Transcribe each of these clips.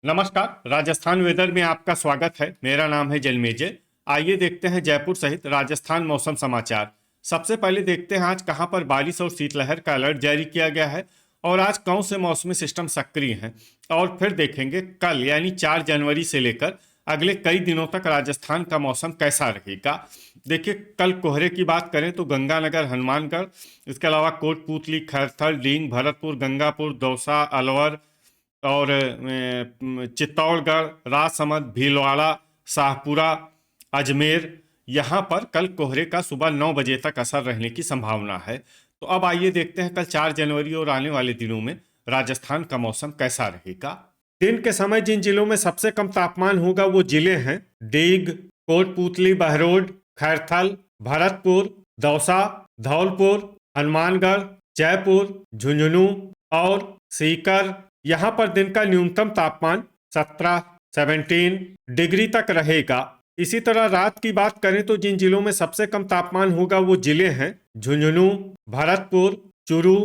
नमस्कार। राजस्थान वेदर में आपका स्वागत है। मेरा नाम है जलमेजय। आइए देखते हैं जयपुर सहित राजस्थान मौसम समाचार। सबसे पहले देखते हैं आज कहां पर बारिश और शीतलहर का अलर्ट जारी किया गया है और आज कौन से मौसमी सिस्टम सक्रिय हैं। और फिर देखेंगे कल यानी 4 जनवरी से लेकर अगले कई दिनों तक राजस्थान का मौसम कैसा रहेगा। देखिए, कल कोहरे की बात करें तो गंगानगर, हनुमानगढ़, इसके अलावा कोटपूतली, खैरथल, डींग, भरतपुर, गंगापुर, दौसा, अलवर और चित्तौड़गढ़, राजसमंद, भीलवाड़ा, शाहपुरा, अजमेर, यहाँ पर कल कोहरे का सुबह 9 बजे तक असर रहने की संभावना है। तो अब आइए देखते हैं कल 4 जनवरी और आने वाले दिनों में राजस्थान का मौसम कैसा रहेगा। दिन के समय जिन जिलों में सबसे कम तापमान होगा वो जिले हैं डीग, कोटपूतली, बहरोड, खैरथल, भरतपुर, दौसा, धौलपुर, हनुमानगढ़, जयपुर, झुंझुनू और सीकर। यहाँ पर दिन का न्यूनतम तापमान 17 डिग्री तक रहेगा। इसी तरह रात की बात करें तो जिन जिलों में सबसे कम तापमान होगा वो जिले हैं झुंझुनू, भरतपुर, चूरू,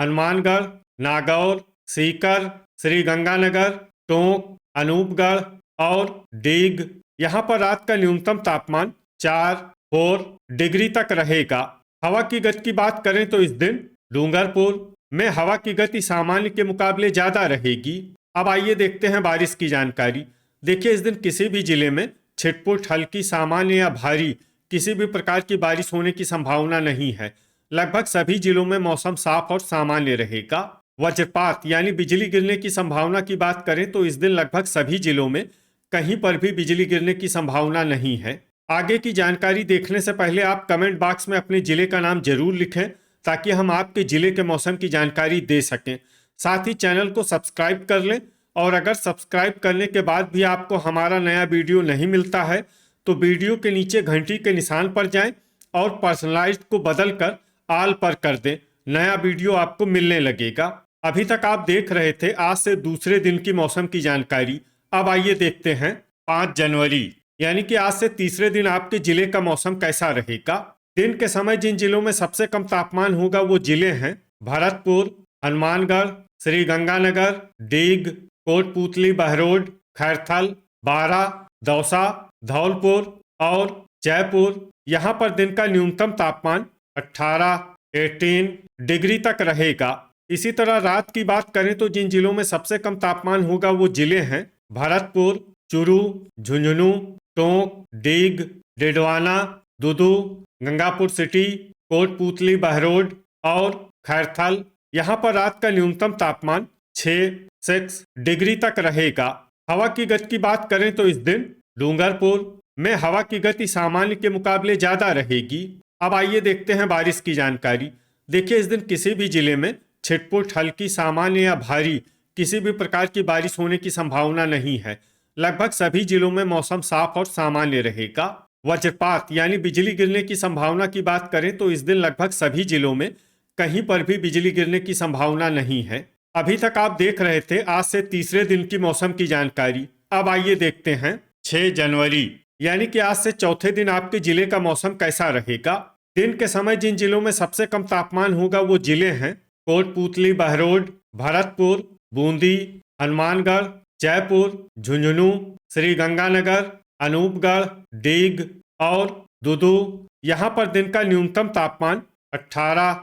हनुमानगढ़, नागौर, सीकर, श्रीगंगानगर, टोंक, अनूपगढ़ और डीग। यहाँ पर रात का न्यूनतम तापमान 4 डिग्री तक रहेगा। हवा की गति की बात करें तो इस दिन डूंगरपुर में हवा की गति सामान्य के मुकाबले ज्यादा रहेगी। अब आइए देखते हैं बारिश की जानकारी। देखिए, इस दिन किसी भी जिले में छिटपुट, हल्की, सामान्य या भारी किसी भी प्रकार की बारिश होने की संभावना नहीं है। लगभग सभी जिलों में मौसम साफ और सामान्य रहेगा। वज्रपात यानी बिजली गिरने की संभावना की बात करें तो इस दिन लगभग सभी जिलों में कहीं पर भी बिजली गिरने की संभावना नहीं है। आगे की जानकारी देखने से पहले आप कमेंट बॉक्स में अपने जिले का नाम जरूर लिखें ताकि हम आपके जिले के मौसम की जानकारी दे सकें। साथ ही चैनल को सब्सक्राइब कर लें और अगर सब्सक्राइब करने के बाद भी आपको हमारा नया वीडियो नहीं मिलता है तो वीडियो के नीचे घंटी के निशान पर जाएं और पर्सनलाइज्ड को बदलकर ऑल पर कर दें। नया वीडियो आपको मिलने लगेगा। अभी तक आप देख रहे थे आज से दूसरे दिन की मौसम की जानकारी। अब आइए देखते हैं 5 जनवरी यानी कि आज से तीसरे दिन आपके जिले का मौसम कैसा रहेगा। दिन के समय जिन जिलों में सबसे कम तापमान होगा वो जिले हैं भरतपुर, हनुमानगढ़, श्रीगंगानगर, डीग, कोटपूतली, बहरोड, खैरथल, बारा, दौसा, धौलपुर और जयपुर। यहाँ पर दिन का न्यूनतम तापमान 18 डिग्री तक रहेगा। इसी तरह रात की बात करें तो जिन जिलों में सबसे कम तापमान होगा वो जिले हैं भरतपुर, चूरू, झुंझुनू, टोंक, डीग, डिडवाना, दुदू, गंगापुर सिटी, कोटपूतली, बहरोड और खैरथल। यहाँ पर रात का न्यूनतम तापमान 6 डिग्री तक रहेगा। हवा की गति की बात करें तो इस दिन डूंगरपुर में हवा की गति सामान्य के मुकाबले ज्यादा रहेगी। अब आइए देखते हैं बारिश की जानकारी। देखिए, इस दिन किसी भी जिले में छिटपुट, हल्की, सामान्य या भारी किसी भी प्रकार की बारिश होने की संभावना नहीं है। लगभग सभी जिलों में मौसम साफ और सामान्य रहेगा। वज्रपात यानी बिजली गिरने की संभावना की बात करें तो इस दिन लगभग सभी जिलों में कहीं पर भी बिजली गिरने की संभावना नहीं है। अभी तक आप देख रहे थे आज से तीसरे दिन की मौसम की जानकारी। अब आइए देखते हैं 6 जनवरी यानी कि आज से चौथे दिन आपके जिले का मौसम कैसा रहेगा। दिन के समय जिन जिलों में सबसे कम तापमान होगा वो जिले हैं कोटपूतली, बहरोड, भरतपुर, बूंदी, हनुमानगढ़, जयपुर, झुंझुनू, श्रीगंगानगर, अनूपगढ़, डीग और दुदू। यहाँ पर दिन का न्यूनतम तापमान 18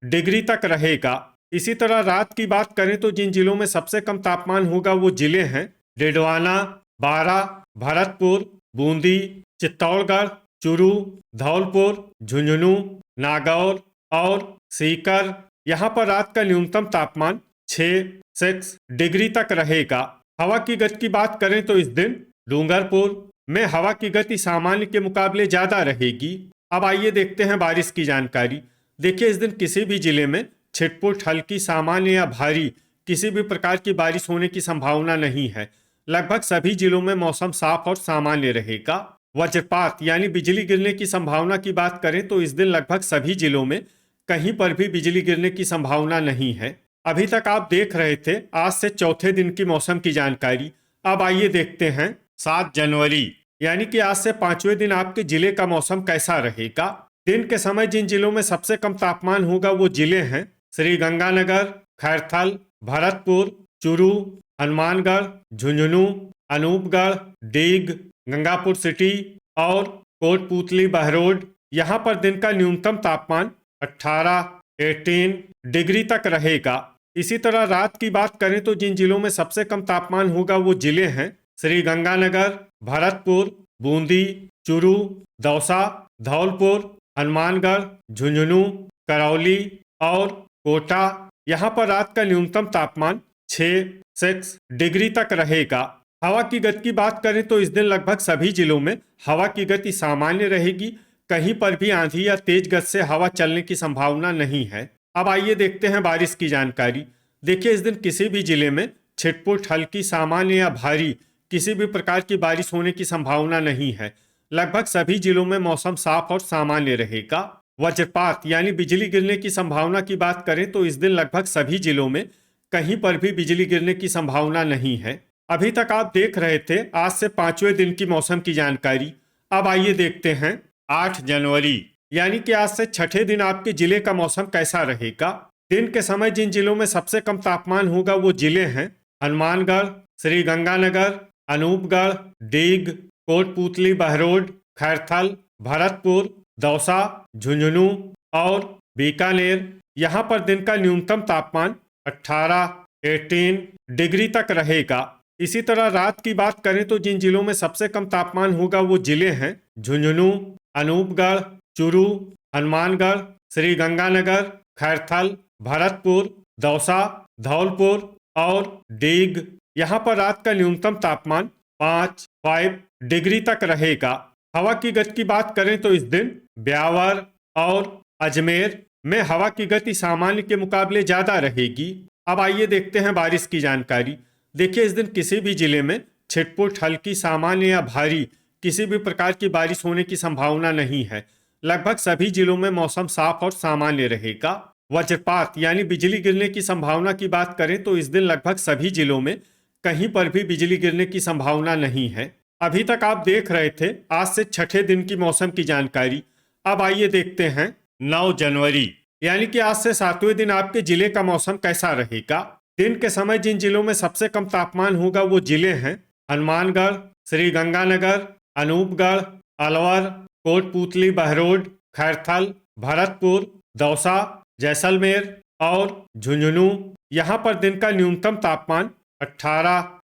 डिग्री तक रहेगा। इसी तरह रात की बात करें तो जिन जिलों में सबसे कम तापमान होगा वो जिले हैं डिडवाना, बारा, भरतपुर, बूंदी, चित्तौड़गढ़, चूरू, धौलपुर, झुंझुनू, नागौर और सीकर। यहाँ पर रात का न्यूनतम तापमान 6 डिग्री तक रहेगा। हवा की गति की बात करें तो इस दिन डूंगरपुर में हवा की गति सामान्य के मुकाबले ज्यादा रहेगी। अब आइए देखते हैं बारिश की जानकारी। देखिए, इस दिन किसी भी जिले में छिटपुट, हल्की, सामान्य या भारी किसी भी प्रकार की बारिश होने की संभावना नहीं है। लगभग सभी जिलों में मौसम साफ और सामान्य रहेगा। वज्रपात यानी बिजली गिरने की संभावना की बात करें तो इस दिन लगभग सभी जिलों में कहीं पर भी बिजली गिरने की संभावना नहीं है। अभी तक आप देख रहे थे आज से चौथे दिन की मौसम की जानकारी। अब आइए देखते हैं 7 जनवरी यानी कि आज से 5वें दिन आपके जिले का मौसम कैसा रहेगा। दिन के समय जिन जिलों में सबसे कम तापमान होगा वो जिले हैं श्रीगंगानगर, खैरथल, भरतपुर, चूरू, हनुमानगढ़, झुंझुनू, अनूपगढ़, डीग, गंगापुर सिटी और कोटपूतली बहरोड। यहाँ पर दिन का न्यूनतम तापमान 18 डिग्री तक रहेगा। इसी तरह रात की बात करें तो जिन जिलों में सबसे कम तापमान होगा वो जिले हैं श्री गंगानगर, भरतपुर, बूंदी, चूरू, दौसा, धौलपुर, हनुमानगढ़, झुंझुनू, करौली और कोटा। यहाँ पर रात का न्यूनतम तापमान 6 डिग्री तक रहेगा। हवा की गति की बात करें तो इस दिन लगभग सभी जिलों में हवा की गति सामान्य रहेगी। कहीं पर भी आंधी या तेज गति से हवा चलने की संभावना नहीं है। अब आइए देखते हैं बारिश की जानकारी। देखिए, इस दिन किसी भी जिले में छिटपुट, हल्की, सामान्य या भारी किसी भी प्रकार की बारिश होने की संभावना नहीं है। लगभग सभी जिलों में मौसम साफ और सामान्य रहेगा। वज्रपात यानी बिजली गिरने की संभावना की बात करें तो इस दिन लगभग सभी जिलों में कहीं पर भी बिजली गिरने की संभावना नहीं है। अभी तक आप देख रहे थे आज से 5वें दिन की मौसम की जानकारी। अब आइए देखते हैं 8 जनवरी यानी कि आज से छठे दिन आपके जिले का मौसम कैसा रहेगा। दिन के समय जिन जिलों में सबसे कम तापमान होगा वो जिले हैं हनुमानगढ़, श्री गंगानगर, अनूपगढ़, डीग, कोटपूतली बहरोड, खैरथल, भरतपुर, दौसा, झुंझुनू और बीकानेर। यहाँ पर दिन का न्यूनतम तापमान 18 डिग्री तक रहेगा। इसी तरह रात की बात करें तो जिन जिलों में सबसे कम तापमान होगा वो जिले हैं झुंझुनू, अनूपगढ़, चूरू, हनुमानगढ़, श्री गंगानगर, खैरथल, भरतपुर, दौसा, धौलपुर और डीग। यहाँ पर रात का न्यूनतम तापमान 5 डिग्री तक रहेगा। हवा की गति की बात करें तो इस दिन ब्यावर और अजमेर में हवा की गति सामान्य के मुकाबले ज्यादा रहेगी। अब आइए देखते हैं बारिश की जानकारी। देखिए, इस दिन किसी भी जिले में छिटपुट, हल्की, सामान्य या भारी किसी भी प्रकार की बारिश होने की संभावना नहीं है। लगभग सभी जिलों में मौसम साफ और सामान्य रहेगा। वज्रपात यानी बिजली गिरने की संभावना की बात करें तो इस दिन लगभग सभी जिलों में कहीं पर भी बिजली गिरने की संभावना नहीं है। अभी तक आप देख रहे थे आज से छठे दिन की मौसम की जानकारी। अब आइए देखते हैं 9 जनवरी यानी कि आज से 7वें दिन आपके जिले का मौसम कैसा रहेगा। दिन के समय जिन जिलों में सबसे कम तापमान होगा वो जिले हैं हनुमानगढ़, श्री गंगानगर, अनूपगढ़, अलवर, कोटपूतली बहरोड, खैरथल, भरतपुर, दौसा, जैसलमेर और झुंझुनू। यहाँ पर दिन का न्यूनतम तापमान 18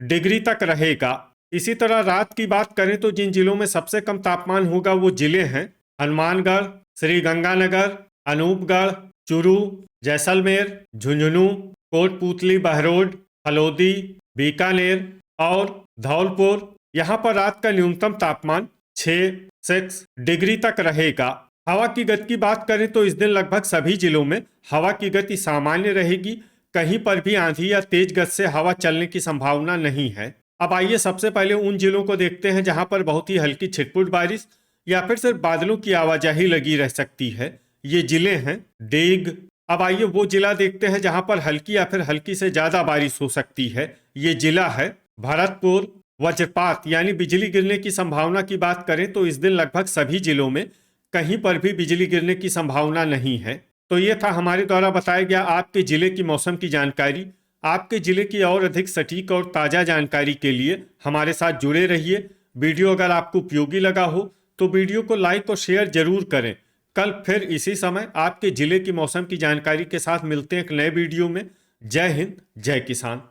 डिग्री तक रहेगा। इसी तरह रात की बात करें तो जिन जिलों में सबसे कम तापमान होगा वो जिले हैं हनुमानगढ़, श्री गंगानगर, अनूपगढ़, चूरू, जैसलमेर, झुंझुनू, कोटपूतली बहरोड, फलोदी, बीकानेर और धौलपुर। यहाँ पर रात का न्यूनतम तापमान 6 डिग्री तक रहेगा। हवा की गति की बात करें तो इस दिन लगभग सभी जिलों में हवा की गति सामान्य रहेगी। कहीं पर भी आंधी या तेज गति से हवा चलने की संभावना नहीं है। अब आइए सबसे पहले उन जिलों को देखते हैं जहां पर बहुत ही हल्की छिटपुट बारिश या फिर सिर्फ बादलों की आवाजाही लगी रह सकती है। ये जिले हैं डीग। अब आइए वो जिला देखते हैं जहां पर हल्की या फिर हल्की से ज्यादा बारिश हो सकती है। ये जिला है भरतपुर। वज्रपात यानी बिजली गिरने की संभावना की बात करें तो इस दिन लगभग सभी जिलों में कहीं पर भी बिजली गिरने की संभावना नहीं है। तो ये था हमारे द्वारा बताया गया आपके जिले की मौसम की जानकारी। आपके जिले की और अधिक सटीक और ताज़ा जानकारी के लिए हमारे साथ जुड़े रहिए। वीडियो अगर आपको उपयोगी लगा हो तो वीडियो को लाइक और शेयर जरूर करें। कल फिर इसी समय आपके जिले की मौसम की जानकारी के साथ मिलते हैं एक नए वीडियो में। जय हिंद, जय किसान।